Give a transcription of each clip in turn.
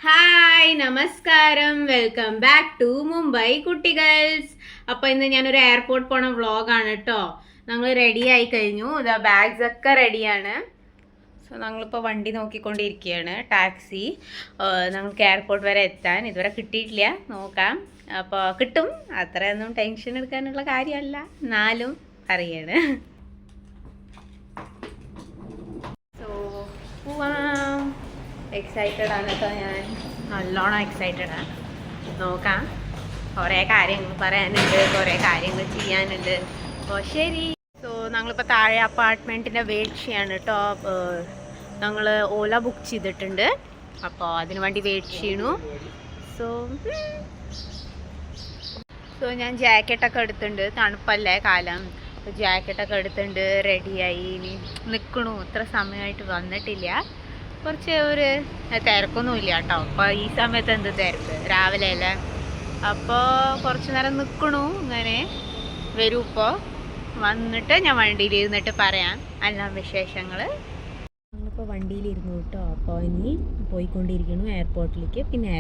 Hi നമസ്കാരം, welcome back to Mumbai കുട്ടികൾസ്. അപ്പോൾ ഇന്ന് ഞാനൊരു എയർപോർട്ട് പോണ വ്ളോഗാണ് കേട്ടോ. ഞങ്ങൾ റെഡി ആയി കഴിഞ്ഞു, ഇതാ ബാഗ്സ് ഒക്കെ റെഡിയാണ്. സോ ഞങ്ങളിപ്പോൾ വണ്ടി നോക്കിക്കൊണ്ടിരിക്കുകയാണ്, ടാക്സി. ഞങ്ങൾക്ക് എയർപോർട്ട് വരെ എത്താൻ ഇതുവരെ കിട്ടിയിട്ടില്ല, നോക്കാം. അപ്പോൾ കിട്ടും, അത്രയൊന്നും ടെൻഷൻ എടുക്കാനുള്ള കാര്യമല്ല, എന്നാലും അറിയാണ്. സോ പോവാം. എക്സൈറ്റഡ് ആണ് കേട്ടോ, ഞാൻ നല്ലോണം എക്സൈറ്റഡ് ആണ്. നോക്കാം, കുറേ കാര്യങ്ങൾ പറയാനുണ്ട്, കുറേ കാര്യങ്ങൾ ചെയ്യാനുണ്ട്. അപ്പോൾ ശരി. സോ ഞങ്ങളിപ്പോൾ താഴെ അപ്പാർട്ട്മെൻറ്റിൻ്റെ വെയിറ്റ് ചെയ്യാണ് കേട്ടോ. ഞങ്ങൾ ഓല ബുക്ക് ചെയ്തിട്ടുണ്ട്, അപ്പോൾ അതിന് വേണ്ടി വെയിറ്റ് ചെയ്യണു. സോ ഞാൻ ജാക്കറ്റൊക്കെ എടുത്തിട്ടുണ്ട്, തണുപ്പല്ലേ കാലം. ജാക്കറ്റൊക്കെ എടുത്തിട്ടുണ്ട്, റെഡിയായി. ഇനി നിൽക്കണു, ഇത്ര സമയമായിട്ട് വന്നിട്ടില്ല. കുറച്ച് ഒരു തിരക്കൊന്നുമില്ല കേട്ടോ. അപ്പോൾ ഈ സമയത്ത് എന്ത് തിരക്ക്, രാവിലെ അല്ലേ. അപ്പോൾ കുറച്ച് നേരം നിൽക്കണു, ഇങ്ങനെ വരും. ഇപ്പോൾ വന്നിട്ട് ഞാൻ വണ്ടിയിൽ ഇരുന്നിട്ട് പറയാം എല്ലാം വിശേഷങ്ങൾ. ഞങ്ങളിപ്പോൾ വണ്ടിയിലിരുന്നു കേട്ടോ. അപ്പോൾ ഇനി പോയിക്കൊണ്ടിരിക്കുന്നു എയർപോർട്ടിലേക്ക്. പിന്നെ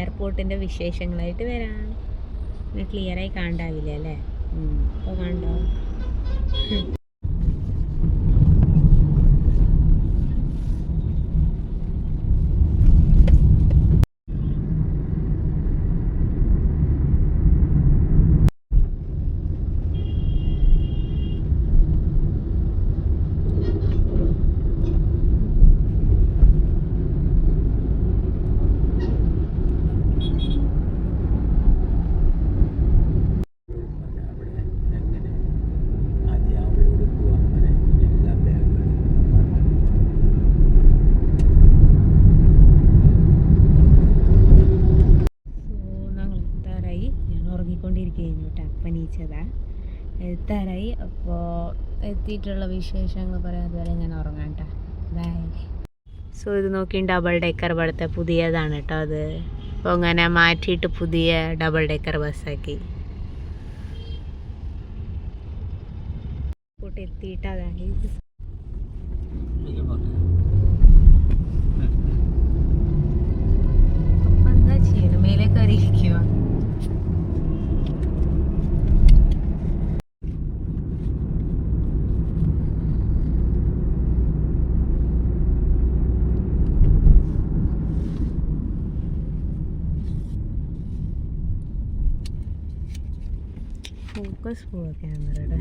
എയർപോർട്ടിൻ്റെ വിശേഷങ്ങളായിട്ട് വരാം. പിന്നെ ക്ലിയറായി കാണാവില്ല അല്ലേ? അപ്പോൾ കണ്ടോ. ഉറങ്ങിക്കൊണ്ടിരിക്കുന്നു കേട്ടോ. അപ്പനീച്ചതാ എത്താറായി. അപ്പോൾ എത്തിയിട്ടുള്ള വിശേഷങ്ങൾ പറയാം, അതുവരെ ഞാൻ ഉറങ്ങാം കേട്ടോ. ബൈ. സോ ഇത് നോക്കി, ഡബിൾ ഡെക്കർ ഇവിടുത്തെ പുതിയതാണ് കേട്ടോ. അത് അപ്പോൾ അങ്ങനെ മാറ്റിയിട്ട് പുതിയ ഡബിൾ ഡെക്കർ ബസ്സാക്കി എത്തിയിട്ടതാണ്. അപ്പം എന്താ ചെയ്യണം, മേലെ കയറിയിരിക്കുക. ഫോക്കസ് പോവാ ക്യാമറയുടെ.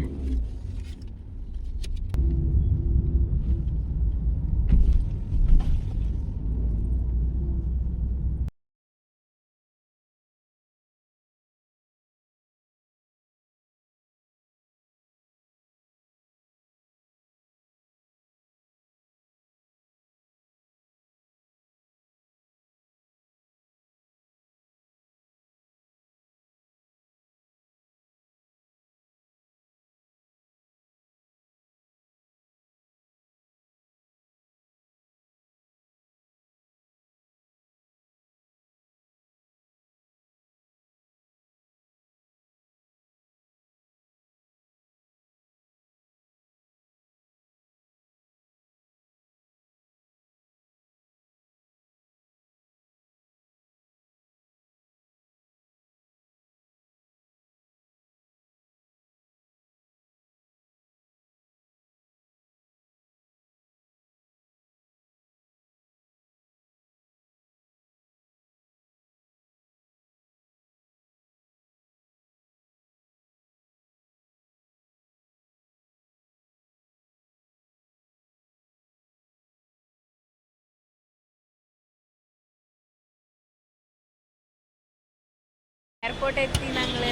എയർപോർട്ട് എത്തി ഞങ്ങൾ.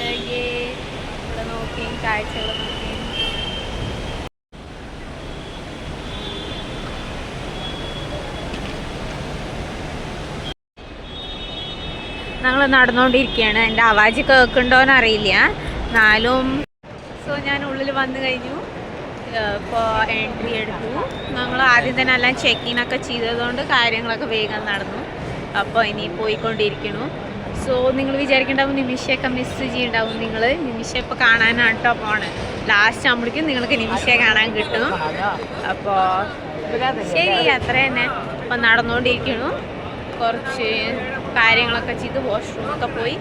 ഇവിടെ നോക്കി കാഴ്ചകൾ നോക്കി. ഞങ്ങൾ നടന്നുകൊണ്ടിരിക്കുകയാണ്. എൻ്റെ ആവാജ് കേൾക്കുന്നുണ്ടോയെന്ന് അറിയില്ല, എന്നാലും. സോ ഞാൻ ഉള്ളിൽ വന്നു കഴിഞ്ഞു. ഇപ്പോൾ എൻട്രി എടുത്തു. ഞങ്ങൾ ആദ്യം തന്നെ എല്ലാം ചെക്കിനൊക്കെ ചെയ്തതുകൊണ്ട് കാര്യങ്ങളൊക്കെ വേഗം നടന്നു. അപ്പോൾ ഇനി പോയിക്കൊണ്ടിരിക്കുന്നു. സോ നിങ്ങൾ വിചാരിക്കേണ്ടാവും നിമിഷയൊക്കെ മിസ് ചെയ്യുന്നുണ്ടാവും. നിങ്ങൾ നിമിഷം ഇപ്പോൾ കാണാനാണ് കേട്ടോ പോണേ. ലാസ്റ്റ് ആകുമ്പോഴേക്കും നിങ്ങൾക്ക് നിമിഷയെ കാണാൻ കിട്ടും. അപ്പോൾ ശരി, അത്ര തന്നെ. അപ്പം നടന്നുകൊണ്ടിരിക്കുന്നു. കുറച്ച് കാര്യങ്ങളൊക്കെ ചെയ്ത് വാഷ്റൂമൊക്കെ പോയി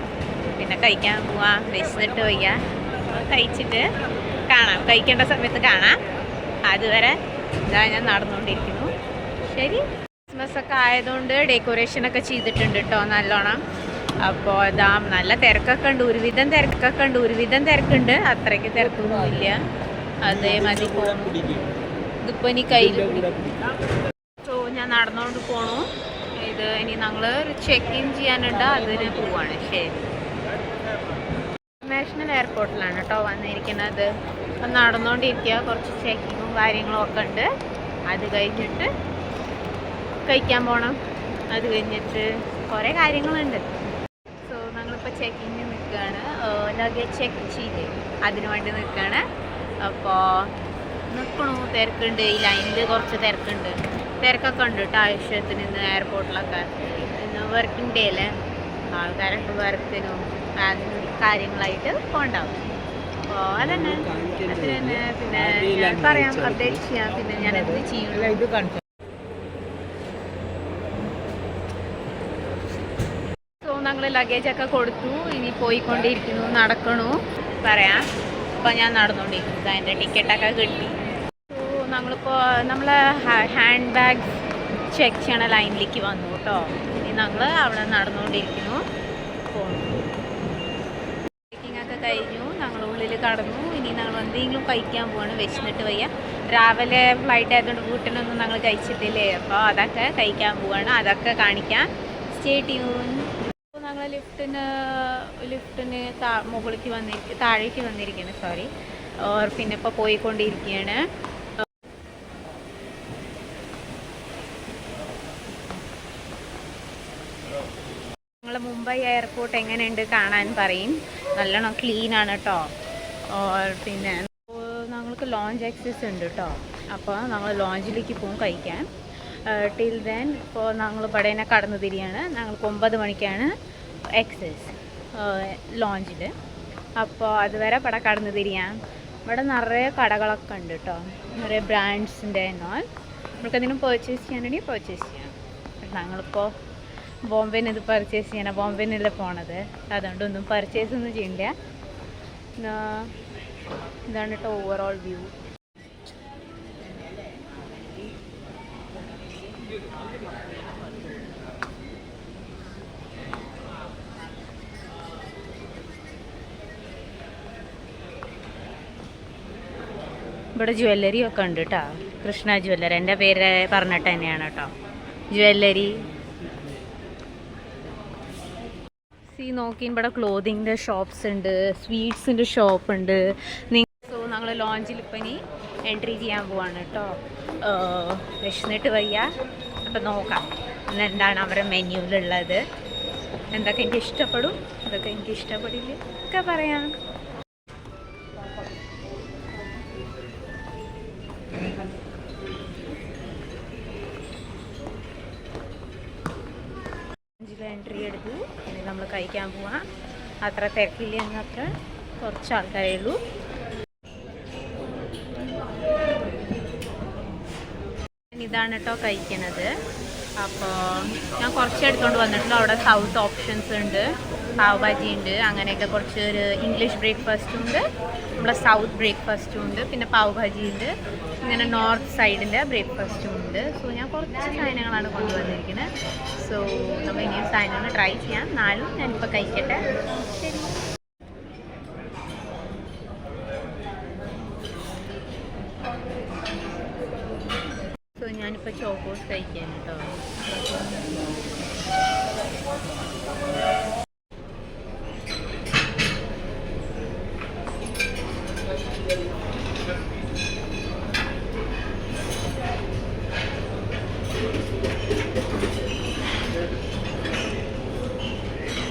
പിന്നെ കഴിക്കാൻ പോവാം. വിശന്നിട്ട് വയ്യ. കഴിച്ചിട്ട് കാണാം, കഴിക്കേണ്ട സമയത്ത് കാണാം. അതുവരെ ഇതാ ഞാൻ നടന്നുകൊണ്ടിരിക്കുന്നു. ശരി, ക്രിസ്മസ് ഒക്കെ ആയതുകൊണ്ട് ഡെക്കറേഷനൊക്കെ ചെയ്തിട്ടുണ്ട് കേട്ടോ നല്ലോണം. അപ്പോൾ ഇതാ നല്ല തിരക്കൊക്കെ ഉണ്ട്, ഒരുവിധം തിരക്കുണ്ട്. അത്രയ്ക്ക് തിരക്കൊന്നുമില്ല, അതേമാതിരി പോകുന്നു. ഇതിപ്പോൾ ഇനി കയ്യിൽ സോ ഞാൻ നടന്നുകൊണ്ട് പോണു. ഇത് ഇനി ഞങ്ങൾ ചെക്ക് ഇൻ ചെയ്യാനുണ്ട്, അതിന് പോവാണ്. ശരി, ഇന്റർനാഷണൽ എയർപോർട്ടിലാണ് കേട്ടോ വന്നിരിക്കുന്നത്. അപ്പം നടന്നുകൊണ്ടിരിക്കുക, കുറച്ച് ചെക്കിങ്ങും കാര്യങ്ങളും ഒക്കെ ഉണ്ട്. അത് കഴിഞ്ഞിട്ട് കഴിക്കാൻ പോകണം. അത് കഴിഞ്ഞിട്ട് കുറേ കാര്യങ്ങളുണ്ട്. സോ ഞങ്ങളിപ്പോൾ ചെക്കിങ്ങിന് നിൽക്കുകയാണ്, ലഗേജ് ചെക്ക് ചെയ്ത് അതിന് വേണ്ടി നിൽക്കുകയാണ്. അപ്പോൾ നിൽക്കണു, തിരക്കുണ്ട്. ഈ ലൈനിൽ കുറച്ച് തിരക്കൊക്കെ ഉണ്ട് കേട്ടോ. ആവശ്യത്തിന് ഇന്ന് എയർപോർട്ടിലൊക്കെ ഇന്ന് വർക്കിംഗ് ഡേ അല്ലേ, ആൾക്കാരൊക്കെ വർക്കിനും കാര്യങ്ങളായിട്ട് പോകണ്ടാവും. അപ്പോൾ അതന്നെ അത്ര തന്നെ. പിന്നെ ഞാൻ പറയാം, അപ്ഡേറ്റ് ചെയ്യാം. പിന്നെ ഞാൻ എന്ത് ചെയ്യും. സോ ഞങ്ങൾ ലഗേജൊക്കെ കൊടുത്തു, ഇനി പോയിക്കൊണ്ടിരിക്കുന്നു, നടക്കണു പറയാം. അപ്പോൾ ഞാൻ നടന്നുകൊണ്ടിരിക്കുന്നത്, അതിൻ്റെ ടിക്കറ്റൊക്കെ കിട്ടി. സോ ഞങ്ങളിപ്പോൾ നമ്മളെ ഹാൻഡ് ബാഗ് ചെക്ക് ചെയ്യണ ലൈനിലേക്ക് വന്നു കേട്ടോ. ഇനി ഞങ്ങൾ അവിടെ നടന്നുകൊണ്ടിരിക്കുന്നു, പോകുന്നു. ചെക്കിങ്ങൊക്കെ കഴിഞ്ഞു, ഞങ്ങൾ ഉള്ളിൽ കടന്നു. ഇനി ഞങ്ങൾ എന്തെങ്കിലും കഴിക്കാൻ പോവാണ്, വിശന്നിട്ട് വയ്യ. രാവിലെ ഫ്ലൈറ്റ് ആയതുകൊണ്ട് വീട്ടിനൊന്നും ഞങ്ങൾ കഴിച്ചിട്ടില്ലേ, അപ്പോൾ അതൊക്കെ കഴിക്കാൻ പോവാണ്, അതൊക്കെ കാണിക്കാം. Stay tune. ഞങ്ങൾ ലിഫ്റ്റിന് മുകളിലേക്ക് താഴേക്ക് വന്നിരിക്കുകയാണ്, സോറി. പിന്നെ ഇപ്പോൾ പോയിക്കൊണ്ടിരിക്കുകയാണ്. നിങ്ങൾ മുംബൈ എയർപോർട്ട് എങ്ങനെയുണ്ട് കാണാൻ പറയും. നല്ലോണം ക്ലീനാണ് കേട്ടോ. പിന്നെ ഞങ്ങൾക്ക് ലോഞ്ച് ആക്സസ് ഉണ്ട് കേട്ടോ. അപ്പോൾ ഞങ്ങൾ ലോഞ്ചിലേക്ക് പോകും കഴിക്കാൻ. ടിൽ ദെൻ ഇപ്പോൾ ഞങ്ങൾ ഇവിടെ കടന്നു തിരിയാണ്. ഞങ്ങൾക്ക് 9 മണിക്കാണ് ആക്സസ് ലോഞ്ചിൽ. അപ്പോൾ അതുവരെ ഇവിടെ കടന്നു തിരിയാം. ഇവിടെ നിറയെ കടകളൊക്കെ ഉണ്ട് കേട്ടോ, നിറയെ ബ്രാൻഡ്സിൻ്റെ എന്നാൽ നമുക്കതിനും പർച്ചേസ് ചെയ്യാനാണെങ്കിൽ പർച്ചേസ് ചെയ്യാം. ഞങ്ങളിപ്പോൾ ബോംബെയിൽ ഇത് പർച്ചേസ് ചെയ്യാനാണ്, ബോംബെയിലല്ലേ പോണത്. അതുകൊണ്ട് ഒന്നും പർച്ചേസ് ഒന്നും ചെയ്യണ്ട. ഇതാണ് കേട്ടോ ഓവറോൾ വ്യൂ. ഇവിടെ ജ്വല്ലറി ഒക്കെ ഉണ്ട് കേട്ടോ. കൃഷ്ണ ജ്വല്ലറി എൻ്റെ പേര് പറഞ്ഞിട്ട് തന്നെയാണ് കേട്ടോ ജ്വല്ലറി. നോക്കി ഇവിടെ ക്ലോത്തിങ്ങിൻ്റെ ഷോപ്സ് ഉണ്ട്, സ്വീറ്റ്സിൻ്റെ ഷോപ്പ് ഉണ്ട്. സോ ഞങ്ങൾ ലോഞ്ചിൽ ഇപ്പം ഇനി എൻട്രി ചെയ്യാൻ പോവാണ് കേട്ടോ. വിശന്നിട്ട് വയ്യ. അപ്പം നോക്കാം എന്താണ് അവരുടെ മെനുവിലുള്ളത്, എന്തൊക്കെ എനിക്ക് ഇഷ്ടപ്പെടും, എന്തൊക്കെ എനിക്ക് ഇഷ്ടപ്പെടില്ല ഒക്കെ പറയാം. എൻട്രി എടുത്തു, ഇനി നമ്മൾ കഴിക്കാൻ പോവാം. അത്ര തിരക്കില്ല എന്നത്ര കുറച്ച് ആൾക്കാരേ ഉള്ളൂ. ഇതാണ് കേട്ടോ കഴിക്കണത്. അപ്പോൾ ഞാൻ കുറച്ച് എടുത്തുകൊണ്ട് വന്നിട്ടുള്ളൂ. അവിടെ സൗത്ത് ഓപ്ഷൻസ് ഉണ്ട്, പാവ് ഭാജി ഉണ്ട്, അങ്ങനെയൊക്കെ കുറച്ച് ഒരു ഇംഗ്ലീഷ് ബ്രേക്ക്ഫാസ്റ്റും ഉണ്ട്, നമ്മുടെ സൗത്ത് ബ്രേക്ക്ഫാസ്റ്റും ഉണ്ട്, പിന്നെ പാവ് ഭാജി ഉണ്ട്, ഇങ്ങനെ നോർത്ത് സൈഡിൻ്റെ ബ്രേക്ക്ഫാസ്റ്റും ഉണ്ട്. സോ ഞാൻ കുറച്ച് സാധനങ്ങളാണ് കൊണ്ടുവന്നിരിക്കുന്നത്. സോ നമ്മൾ ഇനിയും സാധനങ്ങൾ ട്രൈ ചെയ്യാം. നാലും ഞാനിപ്പോൾ കഴിക്കട്ടെ. ശരി. സോ ഞാനിപ്പോൾ ചോക്കോസ് കഴിക്കാൻ കേട്ടോ.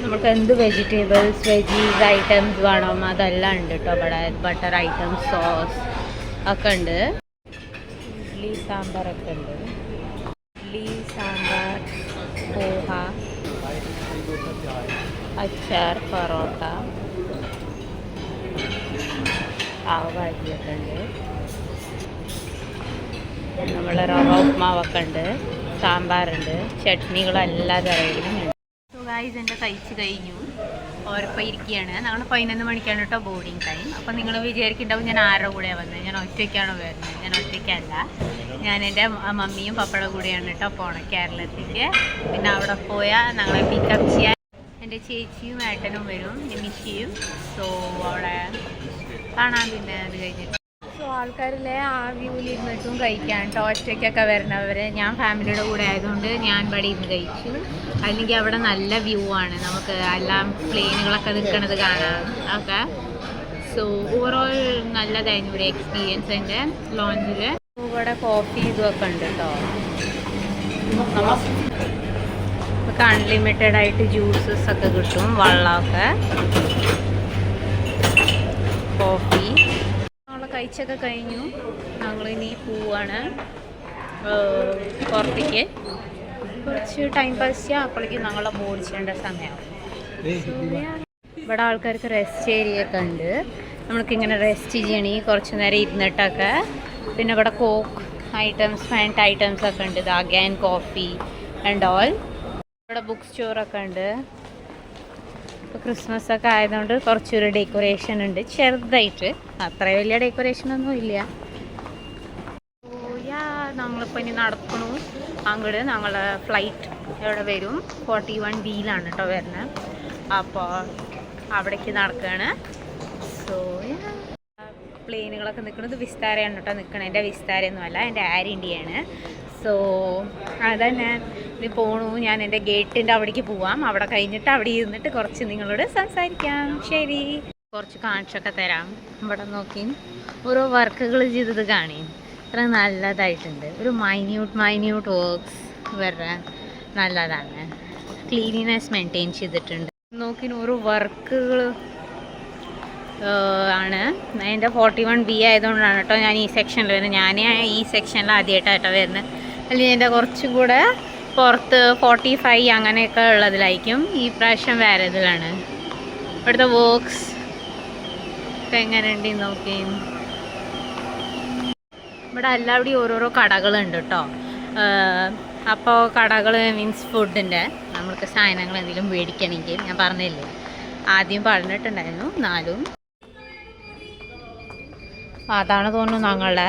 നമുക്ക് എന്ത് വെജിറ്റബിൾസ് വെജീസ് ഐറ്റംസ് വേണം അതെല്ലാം ഉണ്ട് കേട്ടോ. ഇവിടെ ബട്ടർ ഐറ്റംസ്, സോസ് ഒക്കെ ഉണ്ട്. ഇഡ്ഡലി സാമ്പാറൊക്കെ ഉണ്ട്. ഇഡ്ഡലി സാമ്പാർ, പോഹ, അച്ചാർ, പൊറോട്ട, പാവ് ഭാജിയൊക്കെ ഉണ്ട്. നമ്മളെ റവ ഉപ്മാവൊക്കെ ഉണ്ട്. സാമ്പാറുണ്ട്, ചട്നികളെല്ലാ തരയിലും ഉണ്ട്. സോ ഗൈസ്, എൻ്റെ കഴിച്ച് കഴിഞ്ഞു. ഓരപ്പം ഇരിക്കുകയാണ്. ഞങ്ങൾ 11 മണിക്കാണ് കേട്ടോ ബോർഡിങ് ടൈം. അപ്പം നിങ്ങൾ വിചാരിക്കുന്നുണ്ടാവും ഞാൻ ആരുടെ കൂടെയാണ് വന്നത്, ഞാൻ ഒറ്റയ്ക്കാണോ വരുന്നത്. ഞാൻ ഒറ്റയ്ക്കല്ല, ഞാൻ എൻ്റെ മമ്മിയും പപ്പയുടെ കൂടെയാണ് കേട്ടോ പോണത് കേരളത്തിലേക്ക്. പിന്നെ അവിടെ പോയാൽ ഞങ്ങളെ പിക്കപ്പ് ചെയ്യാൻ എൻ്റെ ചേച്ചിയും ഏട്ടനും വരും, നിമിഷയും. സോ അവിടെ കാണാൻ പിന്നെ അത് കഴിഞ്ഞിട്ട്. സോ ആൾക്കാരിലെ ആ വ്യൂവിലിരുന്നിട്ടും കഴിക്കാൻ കേട്ടോ ഒറ്റയ്ക്കൊക്കെ വരണവർ. ഞാൻ ഫാമിലിയുടെ കൂടെ ആയതുകൊണ്ട് ഞാൻ ഇവിടെ ഇരുന്ന് കഴിച്ചു. അല്ലെങ്കിൽ അവിടെ നല്ല വ്യൂ ആണ്, നമുക്ക് എല്ലാം പ്ലെയിനുകളൊക്കെ നിൽക്കുന്നത് കാണാം ഒക്കെ. സോ ഓവറോൾ നല്ലതായിരുന്നു ഒരു എക്സ്പീരിയൻസ് എൻ്റെ ലോഞ്ചിൽ. ഇവിടെ കോഫി ഇതൊക്കെ ഉണ്ട് കേട്ടോ. നമുക്ക് അൺലിമിറ്റഡ് ആയിട്ട് ജ്യൂസസ് ഒക്കെ കിട്ടും, വെള്ളമൊക്കെ, കോഫി. ഞങ്ങൾ കഴിച്ചൊക്കെ കഴിഞ്ഞു. ഞങ്ങളിനി പോവാണ് പുറത്തേക്ക്. കുറച്ച് ടൈം പാസ് ചെയ്യാം, അപ്പോഴേക്കും ഞങ്ങളെ ബോർഡ് ചെയ്യേണ്ട സമയമാവും. ഇവിടെ ആൾക്കാർക്ക് റെസ്റ്റ് ഏരിയ ഒക്കെ ഉണ്ട്. നമ്മൾക്കിങ്ങനെ റെസ്റ്റ് ചെയ്യണമെങ്കിൽ കുറച്ച് നേരം ഇരുന്നിട്ടൊക്കെ. പിന്നെ ഇവിടെ കോക്ക് ഐറ്റംസ്, ഫാൻറ്റ് ഐറ്റംസ് ഒക്കെ ഉണ്ട്, അഗൈൻ കോഫി ആൻഡ് ഓൾ. ഇവിടെ ബുക്ക് സ്റ്റോറൊക്കെ ഉണ്ട്. ഇപ്പോൾ ക്രിസ്മസ് ഒക്കെ ആയതുകൊണ്ട് കുറച്ചൊരു ഡെക്കറേഷൻ ഉണ്ട് ചെറുതായിട്ട്, അത്ര വലിയ ഡെക്കറേഷനൊന്നും ഇല്ല. ഞങ്ങളിപ്പോൾ ഇനി നടക്കണു അങ്ങോട്ട്. ഞങ്ങളെ ഫ്ലൈറ്റ് എവിടെ വരും 41 ബിയിലാണ് കേട്ടോ വരുന്നത്. അപ്പോൾ അവിടേക്ക് നടക്കുകയാണ്. സോ പ്ലെയിനുകളൊക്കെ നിൽക്കുന്നത് വിസ്താരയാണ് കേട്ടോ നിൽക്കണം. എൻ്റെ വിസ്താരയൊന്നുമല്ല, എൻ്റെ എയർ ഇന്ത്യയാണ്. സോ അതാ ഞാൻ ഇത് പോണു. ഞാൻ എൻ്റെ ഗേറ്റിൻ്റെ അവിടേക്ക് പോവാം. അവിടെ കഴിഞ്ഞിട്ട് അവിടെ ഇരുന്നിട്ട് കുറച്ച് നിങ്ങളോട് സംസാരിക്കാം. ശരി, കുറച്ച് കാണിച്ചൊക്കെ തരാം. ഇവിടെ നോക്കി ഓരോ വർക്കുകൾ ചെയ്തത് കാണി. അത്ര നല്ലതായിട്ടുണ്ട്. ഒരു മൈന്യൂട്ട് വർക്ക്സ് വരെ നല്ലതാണ്. ക്ലീനിനെസ് മെയിൻറ്റെയിൻ ചെയ്തിട്ടുണ്ട്. നോക്കി ഓരോ വർക്കുകൾ ആണ്. അതിൻ്റെ 41 ബി ആയതുകൊണ്ടാണ് കേട്ടോ ഞാൻ ഈ സെക്ഷനിൽ വരുന്നത്. ഞാൻ ഈ സെക്ഷനിൽ ആദ്യമായിട്ടാട്ടോ വരുന്നത്. അല്ലെങ്കിൽ എൻ്റെ കുറച്ചും കൂടെ പുറത്ത് 45 അങ്ങനെയൊക്കെ ഉള്ളതിലായിരിക്കും. ഈ പ്രാവശ്യം വേറെ ഇതിലാണ്. ഇവിടുത്തെ വർക്ക്സ് ഒക്കെ എങ്ങനെയുണ്ട് നോക്കി. ഇവിടെ എല്ലാവിടെയും ഓരോരോ കടകളുണ്ട് കേട്ടോ. അപ്പോൾ കടകൾ മീൻസ് ഫുഡിൻ്റെ നമ്മൾക്ക് സാധനങ്ങൾ എന്തെങ്കിലും മേടിക്കണമെങ്കിൽ ഞാൻ പറഞ്ഞില്ലേ, ആദ്യം പറഞ്ഞിട്ടുണ്ടായിരുന്നു. എന്നാലും അതാണ് തോന്നുന്നു ഞങ്ങളുടെ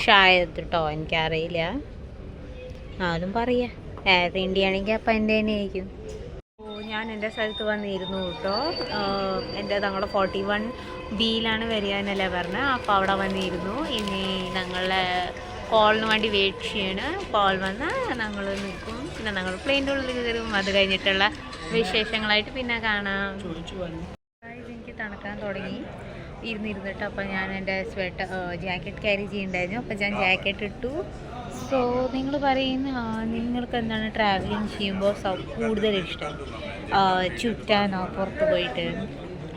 ഷായത് കേട്ടോ, എനിക്കറിയില്ല. എന്നാലും പറയാം, എയർ ഇന്ത്യ ആണെങ്കിൽ അപ്പം എൻ്റെ തന്നെ ആയിരിക്കും. ഞാൻ എൻ്റെ സ്ഥലത്ത് വന്നിരുന്നു കേട്ടോ. എൻ്റെ ഞങ്ങൾ 41 ബിയിലാണ് വരിക എന്നല്ലേ പറഞ്ഞത്. അപ്പോൾ അവിടെ വന്നിരുന്നു. ഇനി ഞങ്ങളെ കോളിന് വേണ്ടി വെയിറ്റ് ചെയ്യണം. കോൾ വന്നാൽ ഞങ്ങൾ നിൽക്കും. പിന്നെ ഞങ്ങൾ പ്ലെയിൻ്റെ ഉള്ളിൽ കയറും. അത് കഴിഞ്ഞിട്ടുള്ള വിശേഷങ്ങളായിട്ട് പിന്നെ കാണാം. എനിക്ക് തണുക്കാൻ തുടങ്ങി ഇരുന്നിട്ട്. അപ്പോൾ ഞാൻ എൻ്റെ ജാക്കറ്റ് ക്യാരി ചെയ്യുന്നുണ്ടായിരുന്നു. അപ്പോൾ ഞാൻ ജാക്കറ്റ് ഇട്ടു. സോ നിങ്ങൾ പറയുന്ന നിങ്ങൾക്ക് എന്താണ് ട്രാവലിങ് ചെയ്യുമ്പോൾ കൂടുതൽ ഇഷ്ടം? ചുറ്റാനോ പുറത്ത് പോയിട്ട്,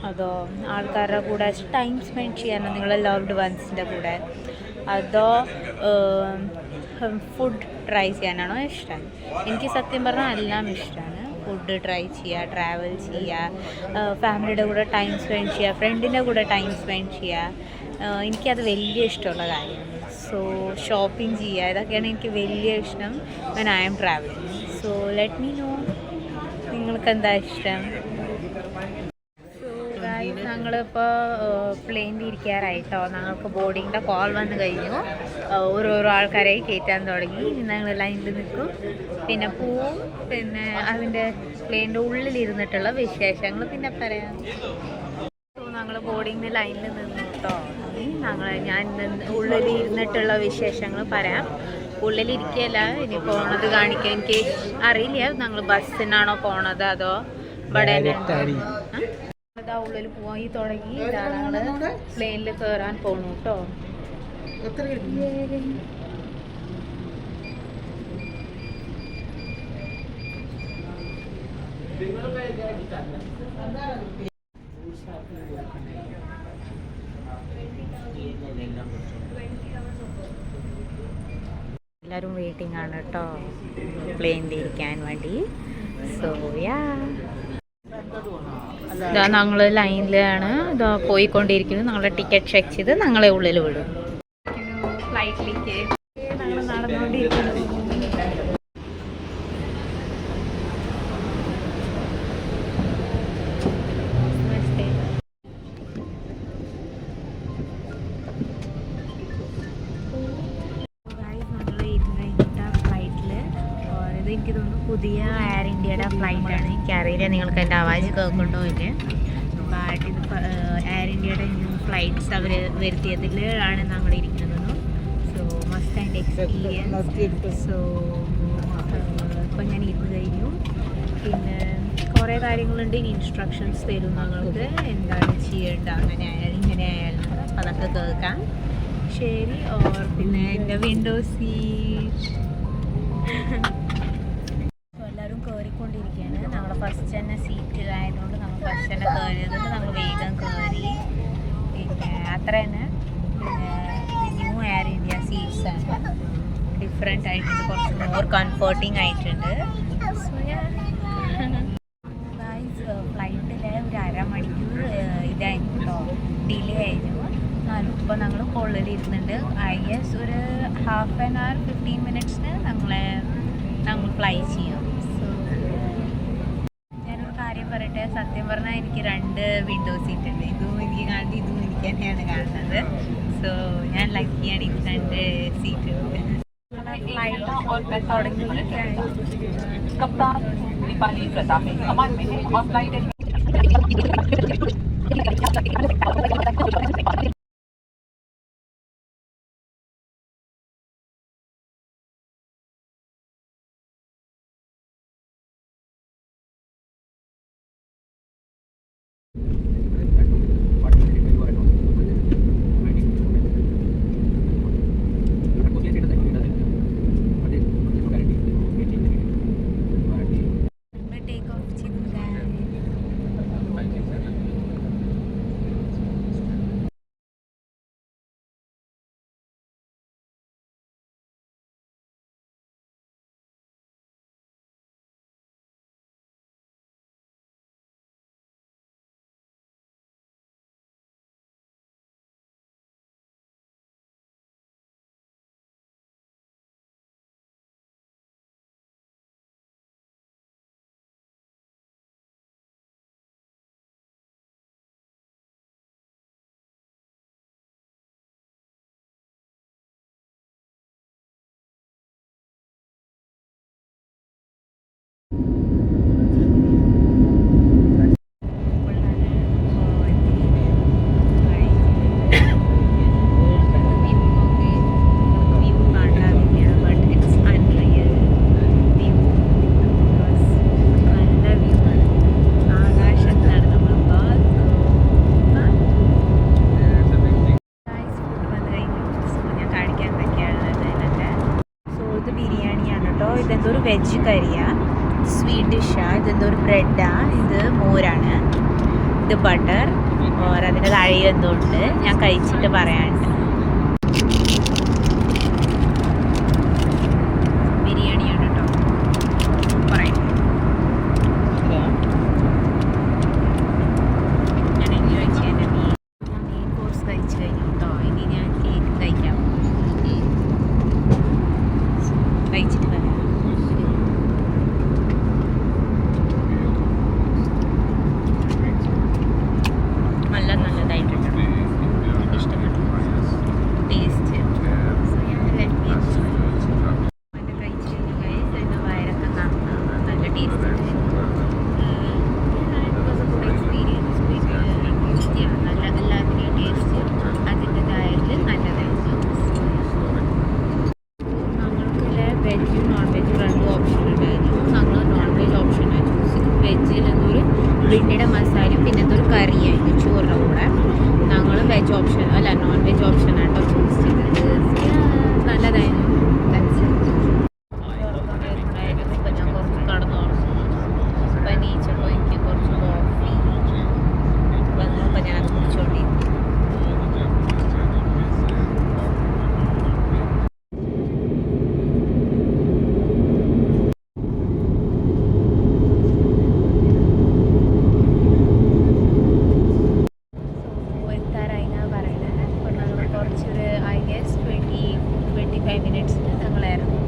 അതോ ആൾക്കാരുടെ കൂടെ ടൈം സ്പെൻഡ് ചെയ്യാനോ നിങ്ങളെ ലവ്ഡ് വൺസിൻ്റെ കൂടെ, അതോ ഫുഡ് ട്രൈ ചെയ്യാനാണോ ഇഷ്ടം? എനിക്ക് സത്യം പറഞ്ഞാൽ എല്ലാം ഇഷ്ടമാണ്. ഫുഡ് ട്രൈ ചെയ്യുക, ട്രാവൽ ചെയ്യുക, ഫാമിലിയുടെ കൂടെ ടൈം സ്പെൻഡ് ചെയ്യുക, ഫ്രണ്ടിൻ്റെ കൂടെ ടൈം സ്പെൻഡ് ചെയ്യുക, എനിക്കത് വലിയ ഇഷ്ടമുള്ള കാര്യമാണ്. സോ ഷോപ്പിംഗ് ചെയ്യുക, ഇതൊക്കെയാണ് എനിക്ക് വലിയ ഇഷ്ടം when I am travelling. So let me know നിങ്ങൾക്ക് എന്താ ഇഷ്ടം. സോ ഗൈസ്, ഞങ്ങളിപ്പോൾ പ്ലെയിനിൽ ഇരിക്കാറായിട്ടോ. ഞങ്ങൾക്ക് ബോർഡിങ്ങിൻ്റെ കോൾ വന്ന് കഴിഞ്ഞു. ഓരോരോ ആൾക്കാരായി കയറ്റാൻ തുടങ്ങി. ഞങ്ങൾ ലൈനിൽ നിൽക്കും, പിന്നെ പോവും. പിന്നെ അതിൻ്റെ പ്ലെയിനിൻ്റെ ഉള്ളിലിരുന്നിട്ടുള്ള വിശേഷങ്ങൾ പിന്നെ പറയാം. സോ ഞങ്ങൾ ബോർഡിങ്ങിന് ലൈനിൽ നിന്നു കേട്ടോ. ഞാൻ ഉള്ളിൽ ഇരുന്നിട്ടുള്ള വിശേഷങ്ങൾ പറയാം. ഉള്ളിലിരിക്കുകയല്ല, ഇനി പോണത് കാണിക്കാൻ എനിക്ക് അറിയില്ല. ഞങ്ങൾ ബസ്സിനാണോ പോണത് അതോ ഇവിടെ ഇതാ ഉള്ളിൽ പോയി തുടങ്ങി. ഞങ്ങൾ പ്ലെയിനിൽ കയറാൻ പോണു കേട്ടോ. എല്ലാവരും വെയിറ്റിംഗ് ആണ് കേട്ടോ പ്ലെയിനിൽ ഇരിക്കാൻ വേണ്ടി. സോ ഇതാ ഞങ്ങൾ ലൈനിലാണ് ഇതാ പോയിക്കൊണ്ടിരിക്കുന്നത്. ഞങ്ങളുടെ ടിക്കറ്റ് ചെക്ക് ചെയ്ത് ഞങ്ങളെ ഉള്ളിൽ വിടും. ഫ്ലൈറ്റിലേക്ക് ഞങ്ങൾ നടന്നുകൊണ്ടിരിക്കുന്നു. എനിക്ക് തോന്നുന്നു പുതിയ എയർ ഇന്ത്യയുടെ ഫ്ലൈറ്റാണ്. എനിക്കറിയില്ല നിങ്ങൾക്ക് എൻ്റെ ആവാജ് കേൾക്കുന്നുണ്ടോ ഇല്ലേ. ബട്ട് ഇത് എയർ ഇന്ത്യയുടെ ന്യൂ ഫ്ലൈറ്റ്സ് അവർ വരുത്തിയതിലാണ് നമ്മൾ ഇരിക്കുന്നത്. So must and experience. So ഇപ്പം ഞാൻ ഇരുന്ന് കഴിഞ്ഞു. പിന്നെ കുറേ കാര്യങ്ങളുണ്ട്. ഇനി ഇൻസ്ട്രക്ഷൻസ് തരും ഞങ്ങൾക്ക് എന്താണ് ചെയ്യേണ്ട, അങ്ങനെ ആയാലും ഇങ്ങനെ ആയാലും. അപ്പം അതൊക്കെ കേൾക്കാം. ശരി. പിന്നെ എൻ്റെ വിൻഡോ സീറ്റ് എല്ലാവരും കയറിക്കൊണ്ടിരിക്കുകയാണ്. നമ്മൾ ഫസ്റ്റ് തന്നെ സീറ്റിലായതുകൊണ്ട് നമ്മൾ ഫസ്റ്റ് തന്നെ കയറിയതുകൊണ്ട് നമ്മൾ വേഗം കയറി. പിന്നെ അത്ര തന്നെ. പിന്നെ ന്യൂ എയർ ഇന്ത്യ സീറ്റ്സ് ആണ്. ഡിഫറെൻ്റ് ആയിട്ടുണ്ട്, കുറച്ച് മോർ കംഫർട്ടിങ് ആയിട്ടുണ്ട്. ഫ്ലൈറ്റിൽ ഒരു അരമണിക്കൂർ ഇതായിരുന്നു കേട്ടോ, ഡിലേ ആയിരുന്നു. ഇപ്പോൾ ഞങ്ങൾ കൊള്ളിലിരുന്നുണ്ട്. ഐ ഗെസ് ഒരു ഹാഫ് ആൻ അവർ 15 മിനിറ്റ്സിന് ഞങ്ങൾ ഫ്ലൈ ചെയ്യും. സോ ഞാനൊരു കാര്യം പറയട്ടെ, സത്യം പറഞ്ഞാൽ എനിക്ക് 2 വിൻഡോ സീറ്റ് ഉണ്ട്. ഇതും എനിക്ക് കാണുന്നത്, ഇതും എനിക്ക് തന്നെയാണ് കാണുന്നത്. സോ ഞാൻ ലക്കിയാണ്, എനിക്ക് 2 സീറ്റ് ഉണ്ട്. ഫ്ലൈറ്റ് തുടങ്ങിയിരിക്കുകയാണ്. ഇതെന്തൊരു വെജ് കറിയാണ്, സ്വീറ്റ് ഡിഷാണ്. ഇതെന്തൊരു ബ്രെഡാണ്, ഇത് മോരാണ്, ഇത് ബട്ടർ. അതിൻ്റെ താഴെ എന്തുണ്ട് ഞാൻ കഴിച്ചിട്ട് പറയാനുണ്ട്. ബിരിയാണിയാണ് കേട്ടോ, സൂപ്പറായിട്ട്. ഞാൻ ഇനി കഴിച്ച് എൻ്റെ മെയിൻ കോഴ്സ് കഴിച്ച് കഴിഞ്ഞു കേട്ടോ. ഇനി ഞാൻ കേക്ക് കഴിക്കാം. കഴിച്ചിട്ട് പറയാം. നല്ലതായിട്ടുണ്ട്, എനിക്ക് ഇഷ്ടപ്പെട്ടു ടേസ്റ്റ്. എൻ്റെ കഴിച്ച് കഴിഞ്ഞ എൻ്റെ വയറൊക്കെ നല്ല ടേസ്റ്റ് ഉണ്ട്. എക്സ്പീരിയൻസ് ടേസ്റ്റിയാണ്, നല്ല എല്ലാത്തിൻ്റെയും ടേസ്റ്റ് അതിൻ്റെതായിട്ട് നല്ലതായിരുന്നു. ഞങ്ങൾക്കില്ലേ വെജും നോൺ വെജും 2 ഓപ്ഷൻ ഉണ്ടായിരുന്നു. ഞങ്ങൾ നോൺ വെജ് ഓപ്ഷനാണ് ചൂസ് ചെയ്തു. വെജിൽ എന്തൊരു ഭിണ്ടിയുടെ മസാലയും പിന്നെ എന്തൊരു കറിയായിരുന്നു ചോറിൻ്റെ കൂടെ. ഞങ്ങൾ വെജ് ഓപ്ഷൻ അല്ല നോൺ വെജ് ഓപ്ഷനാട്ടോ ചൂസ് ചെയ്തത്. നല്ലതായിരുന്നു. ഇപ്പം ഞാൻ കുറച്ച് കടന്നു അപ്പം എണീച്ചപ്പോൾ എനിക്ക് കുറച്ച് കോഫി വന്നപ്പോൾ ഞാനത് കുടിച്ചോണ്ടിരുന്നു. കുറച്ചൊരു ഐ ഗെസ് 20-25 മിനിറ്റ്സിന് ഞങ്ങളായിരുന്നു.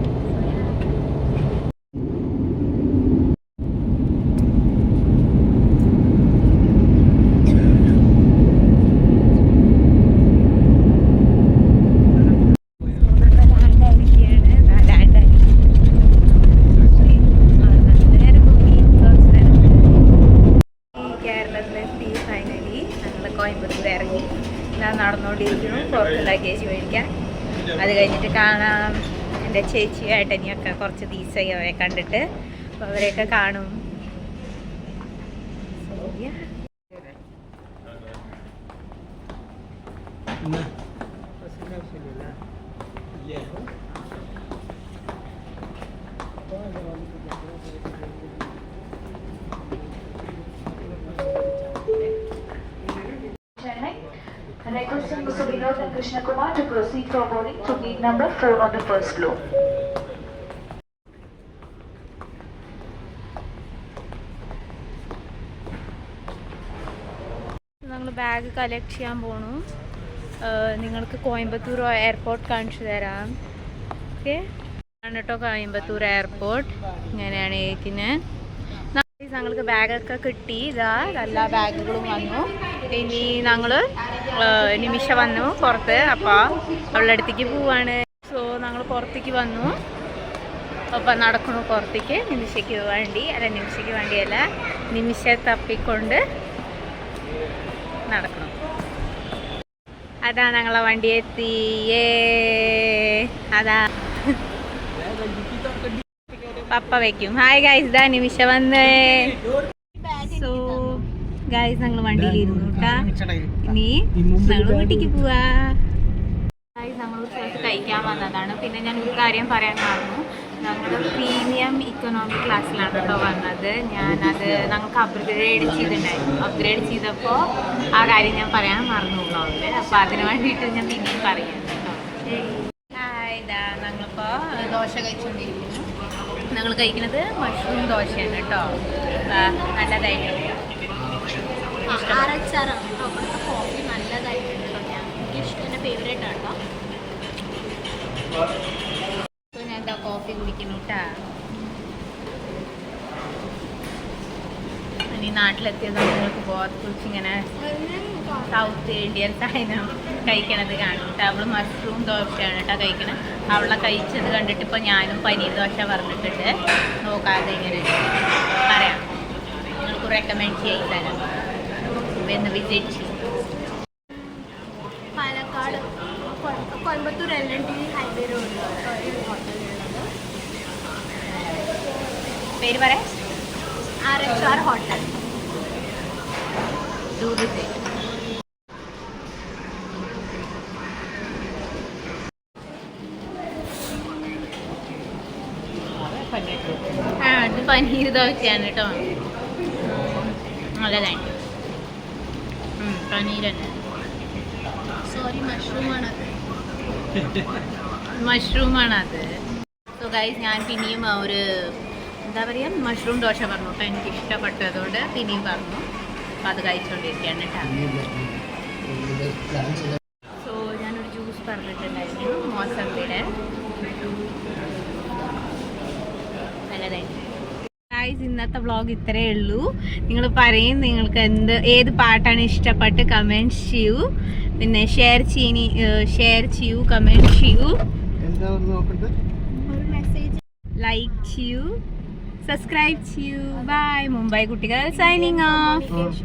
ലാൻഡായിരിക്കുകയാണ്. കാണാം. എൻ്റെ ചേച്ചിയും ഏട്ടനെയൊക്കെ കുറച്ച് ദിവസമായി അവരെ കണ്ടിട്ട്, അപ്പോൾ അവരെയൊക്കെ കാണും. Requesting Mr. Vinod and Krishna Kumar to proceed for boarding to gate number 4 on the first floor. ഞങ്ങൾ ബാഗ് കളക്ട് ചെയ്യാൻ പോണു. നിങ്ങൾക്ക് കോയമ്പത്തൂർ എയർപോർട്ട് കാണിച്ചു തരാം. ഓക്കെ കേട്ടോ, കോയമ്പത്തൂർ എയർപോർട്ട് ഇങ്ങനെയാണ് ഇരിക്കുന്നത്. ഞങ്ങൾക്ക് ബാഗൊക്കെ കിട്ടി. ഇതാ എല്ലാ ബാഗുകളും വന്നു. ഇനി ഞങ്ങൾ നിമിഷ വന്നു പുറത്ത്. അപ്പോൾ അവളുടെ അടുത്തേക്ക് പോവാണ്. സോ ഞങ്ങൾ പുറത്തേക്ക് വന്നു. അപ്പം നടക്കണു പുറത്തേക്ക്. നിമിഷയ്ക്ക് വേണ്ടിയല്ല, നിമിഷയെ തപ്പിക്കൊണ്ട് നടക്കണം. അതാ ഞങ്ങളെ വണ്ടി എത്തിയേ. അതാ പപ്പ വയ്ക്കും. ഹായ് ഗൈസ്, ഇതാ നിമിഷ വന്നേ. സോ ഗൈസ് ഞങ്ങൾ വണ്ടിയിലിരുന്നു കേട്ടാ. ഇനി ഞങ്ങൾ വീട്ടിലേക്ക് പോവാ. ഗൈസ് ഞങ്ങൾ സ്ഥലത്ത് കഴിക്കാൻ വന്നതാണ്. പിന്നെ ഞാൻ ഒരു കാര്യം പറയാൻ മറന്നു. ഞങ്ങൾ പ്രീമിയം ഇക്കണോമിക് ക്ലാസ്സിലാണ് കേട്ടോ വന്നത്. ഞാനത് ഞങ്ങൾക്ക് അപ്ഗ്രേഡ് ചെയ്തിട്ടുണ്ടായിരുന്നു. അപ്ഗ്രേഡ് ചെയ്തപ്പോൾ ആ കാര്യം ഞാൻ പറയാൻ മറന്നു വ്ളോഗിൽ. അപ്പോൾ അതിന് വേണ്ടിയിട്ട് ഞാൻ പിന്നെയും പറയാം കേട്ടോ. ഹായ്, ഇതാ ഞങ്ങളിപ്പോൾ ദോശ കഴിച്ചുകൊണ്ടിരിക്കുന്നു. ഞങ്ങൾ കഴിക്കുന്നത് മഷ്റൂം ദോശയാണ് കേട്ടോ. നല്ലതായിട്ട് ആറച്ചാറാണ് കേട്ടോ. അവിടുത്തെ കോഫി നല്ലതായിട്ടുണ്ട് കേട്ടോ. എനിക്കിഷ്ടം, എൻ്റെ ഫേവറേറ്റ് ആണ് കേട്ടോ. ഞാൻ എന്താ കോഫി കുടിക്കുന്നു കേട്ടാ. ഇനി നാട്ടിലെത്തിയത് നിങ്ങൾക്ക് ബോത്ത് കുറിച്ച് ഇങ്ങനെ സൗത്ത് ഇന്ത്യൻ സാധനം കഴിക്കണത് കാണും കേട്ടോ. അവൾ മഷ്റൂം ദോശയാണ് കേട്ടോ കഴിക്കണത്. അവളെ കഴിച്ചത് കണ്ടിട്ട് ഇപ്പോൾ ഞാനും പനീർ ദോശ പറഞ്ഞിട്ടുണ്ട്. നോക്കാതെ ഇങ്ങനെ പറയാം, നിങ്ങൾക്ക് റെക്കമെൻഡ് ചെയ്ത് തരാം. എന്ന് വിസിറ്റ് ചെയ്യും. പാലക്കാട് കോയമ്പത്തൂർ LNT ഹൈവേ റോഡിലാണ് ഹോട്ടലുള്ളത്. പേര് പറയാം, RHR ഹോട്ടൽ. അത് പനീർ ദോശയാണ് കേട്ടോ. നല്ലതാണ്. പനീർ തന്നെ. സോറി, മഷ്റൂമാണത്. മഷ്റൂമാണത്. സോ ഗൈസ്, ഞാൻ പിന്നെയും ഒരു എന്താ പറയുക മഷ്റൂം ദോശ പറഞ്ഞു കേട്ടോ. എനിക്ക് ഇഷ്ടപ്പെട്ടതുകൊണ്ട് പിന്നെയും പറഞ്ഞു. അപ്പോൾ അത് കഴിച്ചുകൊണ്ടിരിക്കുകയാണ് കേട്ടോ. സോ ഞാനൊരു ജ്യൂസ് പറഞ്ഞിട്ടുണ്ടായിരുന്നു, മോസമ്പിയുടെ. നല്ലതായിരുന്നു. ഗൈസ്, ഇന്നത്തെ വ്ളോഗ് ഇത്രയേ ഉള്ളൂ. നിങ്ങൾ പറയും നിങ്ങൾക്ക് ഏത് പാട്ടാണ് ഇഷ്ടപ്പെട്ട് കമൻറ്റ് ചെയ്യൂ. പിന്നെ ഷെയർ ചെയ്യൂ, കമൻറ്റ് ചെയ്യൂ, ലൈക്ക് ചെയ്യൂ, സബ്സ്ക്രൈബ് ചെയ്യൂ. ബൈ. മുംബൈ കുട്ടികൾ സൈനിങ് ഓഫ്.